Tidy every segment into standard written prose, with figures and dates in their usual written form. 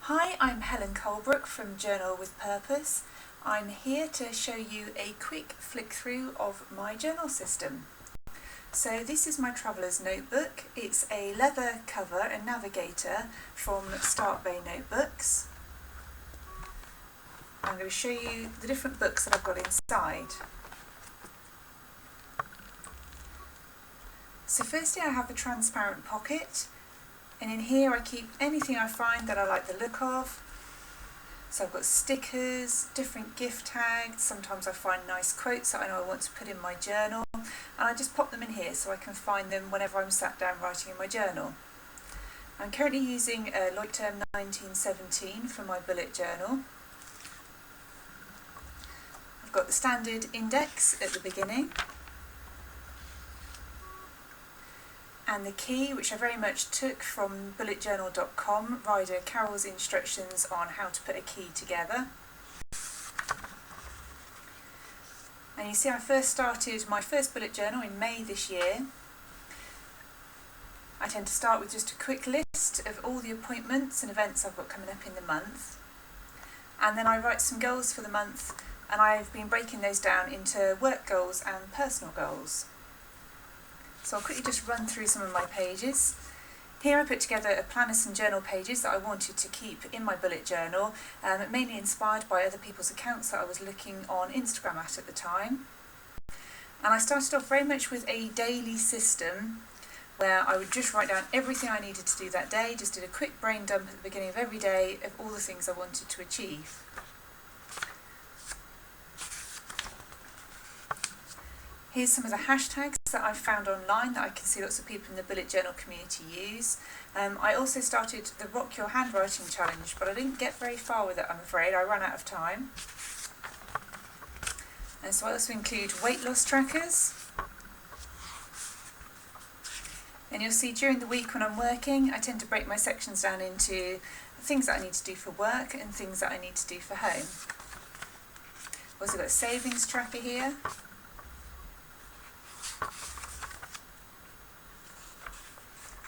Hi, I'm Helen Colebrook from Journal with Purpose. I'm here to show you a quick flick through of my journal system. So this is my Traveller's Notebook. It's a leather cover and navigator from Start Bay Notebooks. I'm going to show you the different books that I've got inside. So firstly I have the transparent pocket, and in here I keep anything I find that I like the look of. So I've got stickers, different gift tags, sometimes I find nice quotes that I know I want to put in my journal, and I just pop them in here so I can find them whenever I'm sat down writing in my journal. I'm currently using Leuchtturm 1917 for my bullet journal. I've got the standard index at the beginning, and the key, which I very much took from bulletjournal.com, Ryder Carroll's instructions on how to put a key together. And you see I first started my first bullet journal in May this year. I tend to start with just a quick list of all the appointments and events I've got coming up in the month. And then I write some goals for the month, and I've been breaking those down into work goals and personal goals. So I'll quickly just run through some of my pages. Here I put together a planners and journal pages that I wanted to keep in my bullet journal, mainly inspired by other people's accounts that I was looking on Instagram at the time. And I started off very much with a daily system where I would just write down everything I needed to do that day, just did a quick brain dump at the beginning of every day of all the things I wanted to achieve. Here's some of the hashtags that I've found online that I can see lots of people in the bullet journal community use. I also started the Rock Your Handwriting Challenge, but I didn't get very far with it, I'm afraid. I ran out of time. And so I also include weight loss trackers. And you'll see during the week when I'm working, I tend to break my sections down into things that I need to do for work and things that I need to do for home. I've also got a savings tracker here.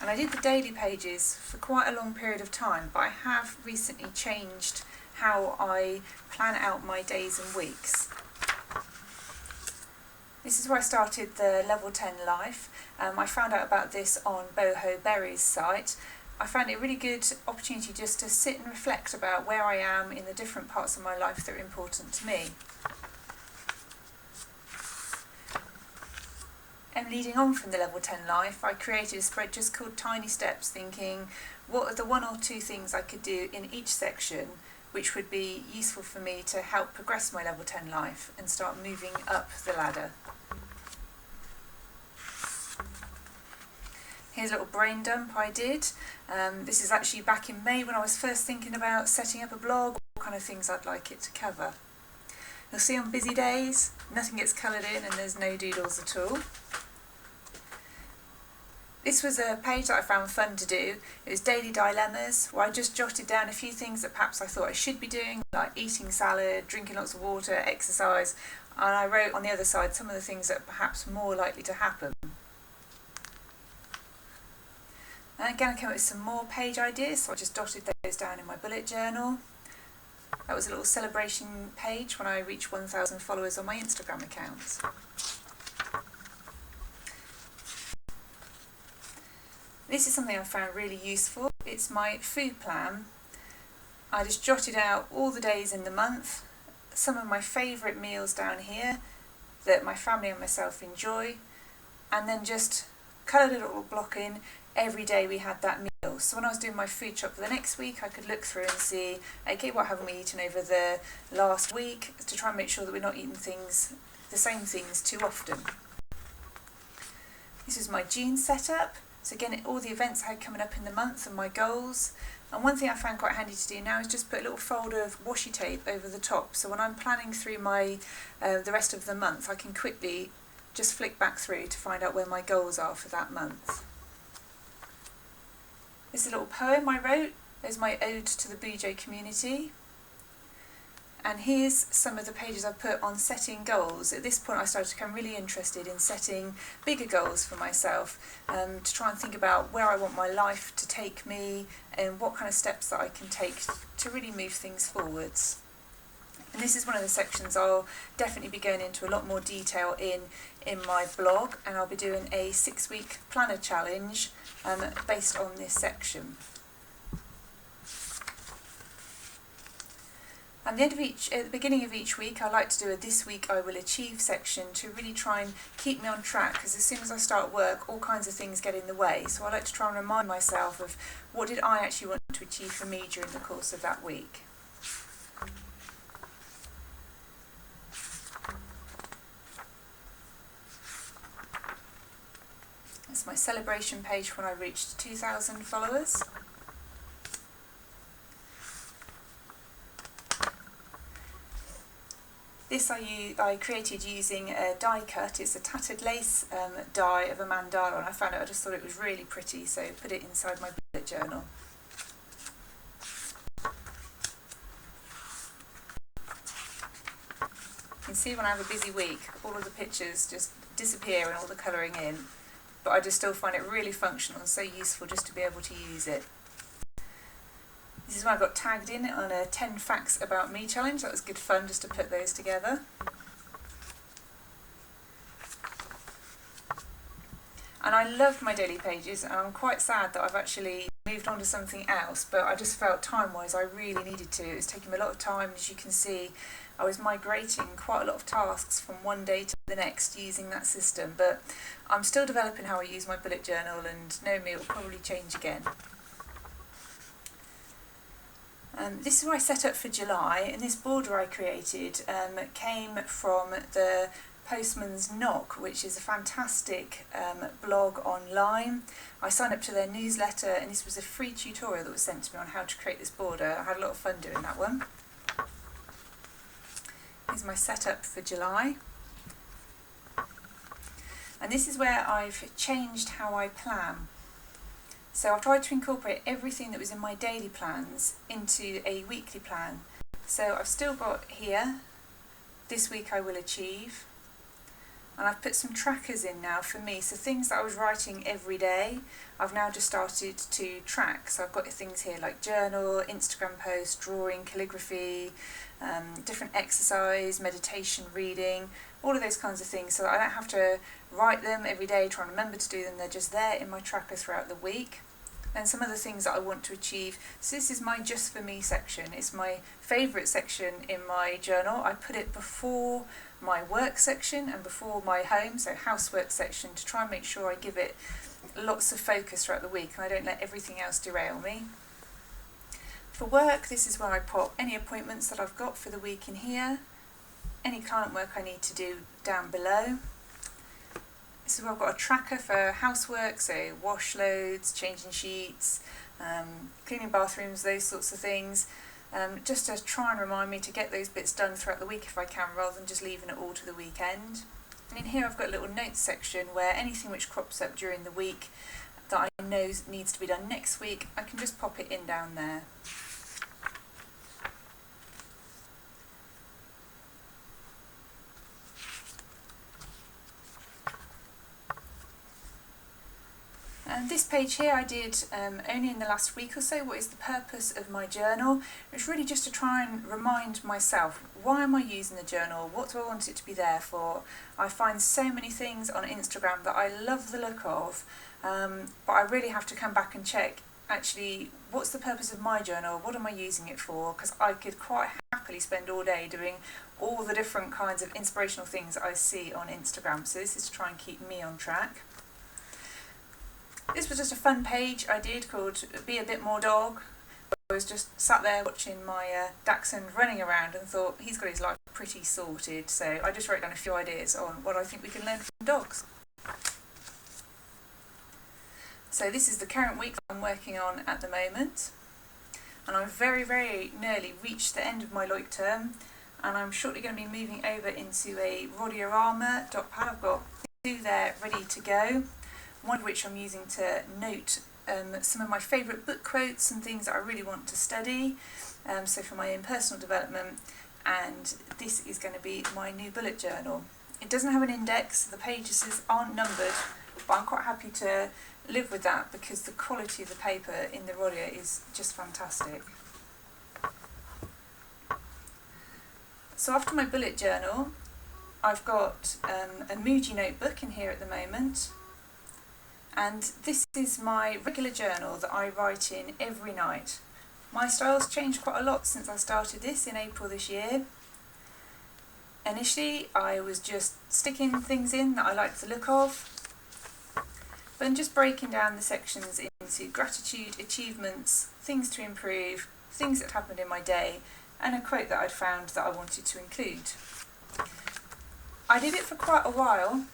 And I did the daily pages for quite a long period of time, but I have recently changed how I plan out my days and weeks. This is where I started the Level 10 Life. I found out about this on Boho Berry's site. I found it a really good opportunity just to sit and reflect about where I am in the different parts of my life that are important to me. And leading on from the Level 10 Life, I created a spread just called Tiny Steps, thinking what are the one or two things I could do in each section which would be useful for me to help progress my Level 10 life and start moving up the ladder. Here's a little brain dump I did. This is actually back in May when I was first thinking about setting up a blog, what kind of things I'd like it to cover. You'll see on busy days, nothing gets coloured in and there's no doodles at all. This was a page that I found fun to do. It was Daily Dilemmas, where I just jotted down a few things that perhaps I thought I should be doing, like eating salad, drinking lots of water, exercise, and I wrote on the other side some of the things that are perhaps more likely to happen. And again I came up with some more page ideas, so I just dotted those down in my bullet journal. That was a little celebration page when I reached 1,000 followers on my Instagram account. This is something I found really useful. It's my food plan. I just jotted out all the days in the month, some of my favourite meals down here that my family and myself enjoy, and then just coloured a little block in every day we had that meal. So when I was doing my food shop for the next week, I could look through and see, okay, what haven't we eaten over the last week, to try and make sure that we're not eating the same things too often. This is my June setup. So again, all the events I had coming up in the month and my goals. And one thing I found quite handy to do now is just put a little folder of washi tape over the top. So when I'm planning through my the rest of the month, I can quickly just flick back through to find out where my goals are for that month. This is a little poem I wrote. There's my ode to the Bujo community. And here's some of the pages I put on setting goals. At this point I started to become really interested in setting bigger goals for myself, to try and think about where I want my life to take me and what kind of steps that I can take to really move things forwards. And this is one of the sections I'll definitely be going into a lot more detail in my blog, and I'll be doing a 6-week planner challenge based on this section. At the beginning of each week, I like to do a This Week I Will Achieve section to really try and keep me on track, because as soon as I start work, all kinds of things get in the way. So I like to try and remind myself of what did I actually want to achieve for me during the course of that week. That's my celebration page when I reached 2,000 followers. This I created using a die cut. It's a tattered lace die of a mandala, and I just thought it was really pretty, so put it inside my bullet journal. You can see when I have a busy week, all of the pictures just disappear and all the colouring in, but I just still find it really functional and so useful just to be able to use it. This is when I got tagged in on a 10 Facts About Me challenge. That was good fun just to put those together. And I loved my daily pages, and I'm quite sad that I've actually moved on to something else, but I just felt time-wise I really needed to. It was taking me a lot of time. As you can see, I was migrating quite a lot of tasks from one day to the next using that system, but I'm still developing how I use my bullet journal, and know me, it will probably change again. This is what I set up for July, and this border I created came from the Postman's Knock, which is a fantastic blog online. I signed up to their newsletter, and this was a free tutorial that was sent to me on how to create this border. I had a lot of fun doing that one. Here's my setup for July. And this is where I've changed how I plan. So I've tried to incorporate everything that was in my daily plans into a weekly plan. So I've still got here, This Week I Will Achieve, and I've put some trackers in now for me, so things that I was writing every day, I've now just started to track. So I've got things here like journal, Instagram post, drawing, calligraphy, different exercise, meditation, reading, all of those kinds of things, so that I don't have to write them every day, try and remember to do them. They're just there in my tracker throughout the week. And some of the things that I want to achieve. So this is my Just For Me section. It's my favourite section in my journal. I put it before my work section and before my home, so housework section, to try and make sure I give it lots of focus throughout the week and I don't let everything else derail me. For work, this is where I pop any appointments that I've got for the week in here, any client work I need to do down below. This is where I've got a tracker for housework, so wash loads, changing sheets, cleaning bathrooms, those sorts of things, just to try and remind me to get those bits done throughout the week if I can, rather than just leaving it all to the weekend. And in here I've got a little notes section where anything which crops up during the week that I know needs to be done next week, I can just pop it in down there. This page here I did only in the last week or so. What is the purpose of my journal? It's really just to try and remind myself, why am I using the journal? What do I want it to be there for? I find so many things on Instagram that I love the look of, but I really have to come back and check, actually, what's the purpose of my journal? What am I using it for? Because I could quite happily spend all day doing all the different kinds of inspirational things that I see on Instagram. So this is to try and keep me on track. This was just a fun page I did called Be a Bit More Dog. I was just sat there watching my Dachshund running around and thought, he's got his life pretty sorted, so I just wrote down a few ideas on what I think we can learn from dogs. So this is the current week that I'm working on at the moment, and I'm very, very nearly reached the end of my Loic term, and I'm shortly going to be moving over into a Rodiorama dot pad. I've got 2 there ready to go. One of which I'm using to note some of my favourite book quotes and things that I really want to study, so for my own personal development. and this is going to be my new bullet journal. It doesn't have an index, the pages aren't numbered, but I'm quite happy to live with that because the quality of the paper in the Rodia is just fantastic. So after my bullet journal, I've got a Muji notebook in here at the moment, and this is my regular journal that I write in every night. My style's changed quite a lot since I started this in April this year. Initially I was just sticking things in that I liked the look of, but I'm just breaking down the sections into gratitude, achievements, things to improve, things that happened in my day, and a quote that I'd found that I wanted to include. I did it for quite a while,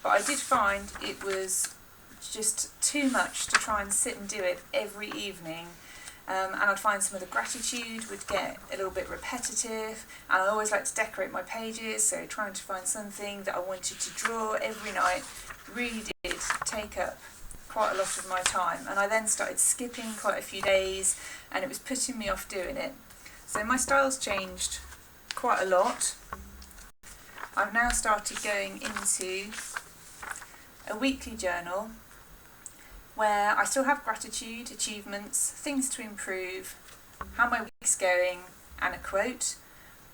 but I did find it was just too much to try and sit and do it every evening. And I'd find some of the gratitude would get a little bit repetitive, and I always like to decorate my pages, so trying to find something that I wanted to draw every night really did take up quite a lot of my time, and I then started skipping quite a few days and it was putting me off doing it. So my style's changed quite a lot. I've now started going into a weekly journal where I still have gratitude, achievements, things to improve, how my week's going, and a quote.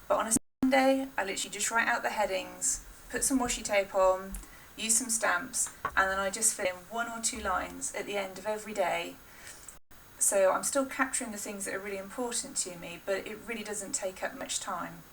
But on a Sunday, I literally just write out the headings, put some washi tape on, use some stamps, and then I just fill in 1 or 2 lines at the end of every day. So I'm still capturing the things that are really important to me, but it really doesn't take up much time.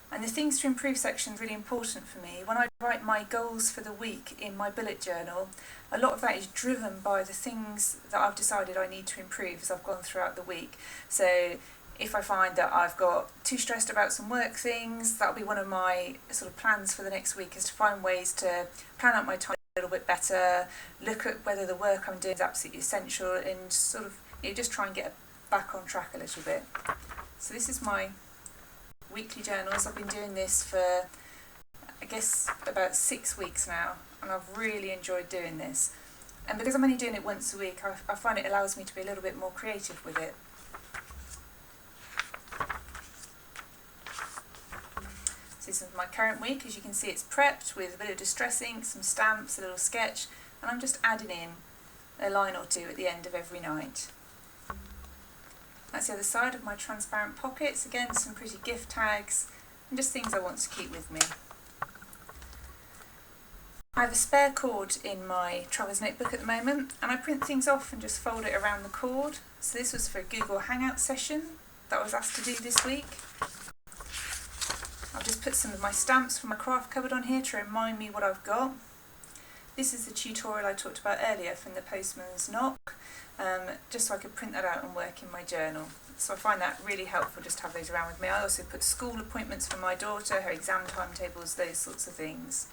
And the things to improve section is really important for me. When I write my goals for the week in my bullet journal, a lot of that is driven by the things that I've decided I need to improve as I've gone throughout the week. So if I find that I've got too stressed about some work things, that'll be one of my sort of plans for the next week, is to find ways to plan out my time a little bit better, look at whether the work I'm doing is absolutely essential, and sort of just try and get back on track a little bit. So this is my weekly journals. I've been doing this for I guess about 6 weeks now, and I've really enjoyed doing this. And because I'm only doing it once a week, I find it allows me to be a little bit more creative with it. So this is my current week. As you can see, it's prepped with a bit of distress ink, some stamps, a little sketch, and I'm just adding in a line or two at the end of every night. That's the other side of my transparent pockets. Again, some pretty gift tags and just things I want to keep with me. I have a spare cord in my Traveller's Notebook at the moment, and I print things off and just fold it around the cord. So this was for a Google Hangout session that I was asked to do this week. I've just put some of my stamps from my craft cupboard on here to remind me what I've got. This is the tutorial I talked about earlier from the Postman's Knock, just so I could print that out and work in my journal. So I find that really helpful just to have those around with me. I also put school appointments for my daughter, her exam timetables, those sorts of things.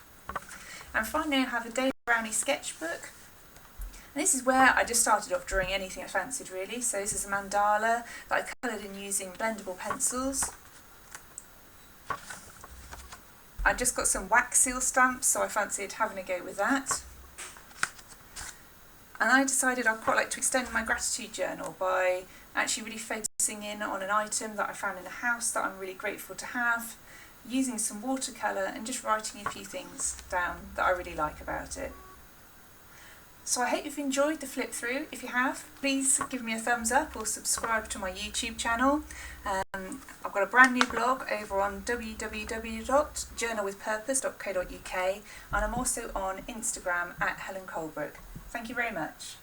And finally I have a David Brownie sketchbook. And this is where I just started off drawing anything I fancied really. So this is a mandala that I coloured in using blendable pencils. I just got some wax seal stamps, so I fancied having a go with that. And I decided I'd quite like to extend my gratitude journal by actually really focusing in on an item that I found in a house that I'm really grateful to have, using some watercolour and just writing a few things down that I really like about it. So I hope you've enjoyed the flip through. If you have, please give me a thumbs up or subscribe to my YouTube channel. I've got a brand new blog over on www.journalwithpurpose.co.uk, and I'm also on Instagram at Helen Colebrook. Thank you very much.